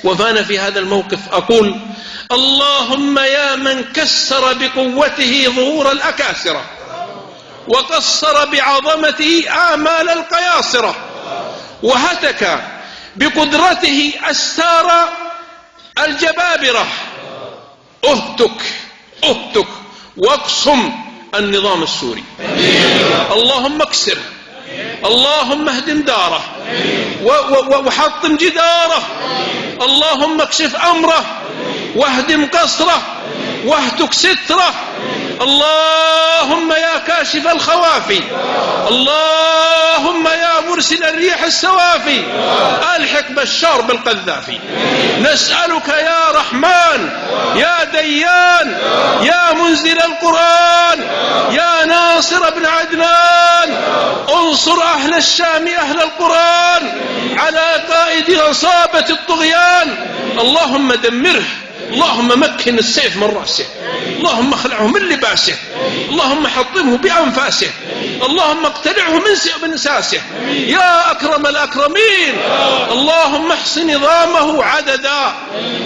وفأنا في هذا الموقف أقول: اللهم يا من كسر بقوته ظهور الأكاسرة وقصر بعظمته آمال القياصرة وهتك بقدرته أستار الجبابرة، اهتك واقصم النظام السوري. اللهم اكسر، اللهم اهدم داره وحطم جداره، اللهم اكشف أمره واهدم قصره واهتك ستره. اللهم يا كاشف الخوافي، اللهم يا مرسل الريح السوافي، ألحق بشار بالقذافي. نسألك يا رحمن يا ديان يا منزل القرآن يا ناصر بن عدنان، انصر أهل الشام أهل القرآن على قائد عصابة الطغيان. اللهم دمره، اللهم مكن السيف من رأسه، اللهم اخلعه من لباسه، اللهم حطمه بأنفاسه، اللهم اقتلعه من ساسه يا أكرم الأكرمين. اللهم احص نظامه عددا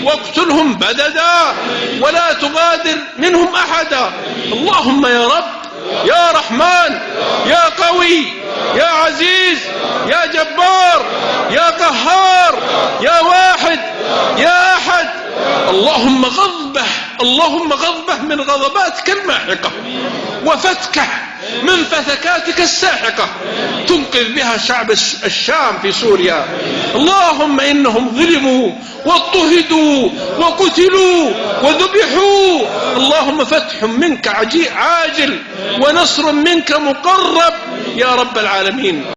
واقتلهم بددا ولا تغادر منهم أحدا. اللهم يا رب يا رحمن يا قوي يا عزيز يا جبار يا قهار يا واحد يا أحد. اللهم غضبه من غضباتك الماحقة وفتكه من فتكاتك الساحقة تنقذ بها شعب الشام في سوريا. اللهم إنهم ظلموا واضطهدوا وقتلوا وذبحوا. اللهم فتح منك عاجل ونصر منك مقرب يا رب العالمين.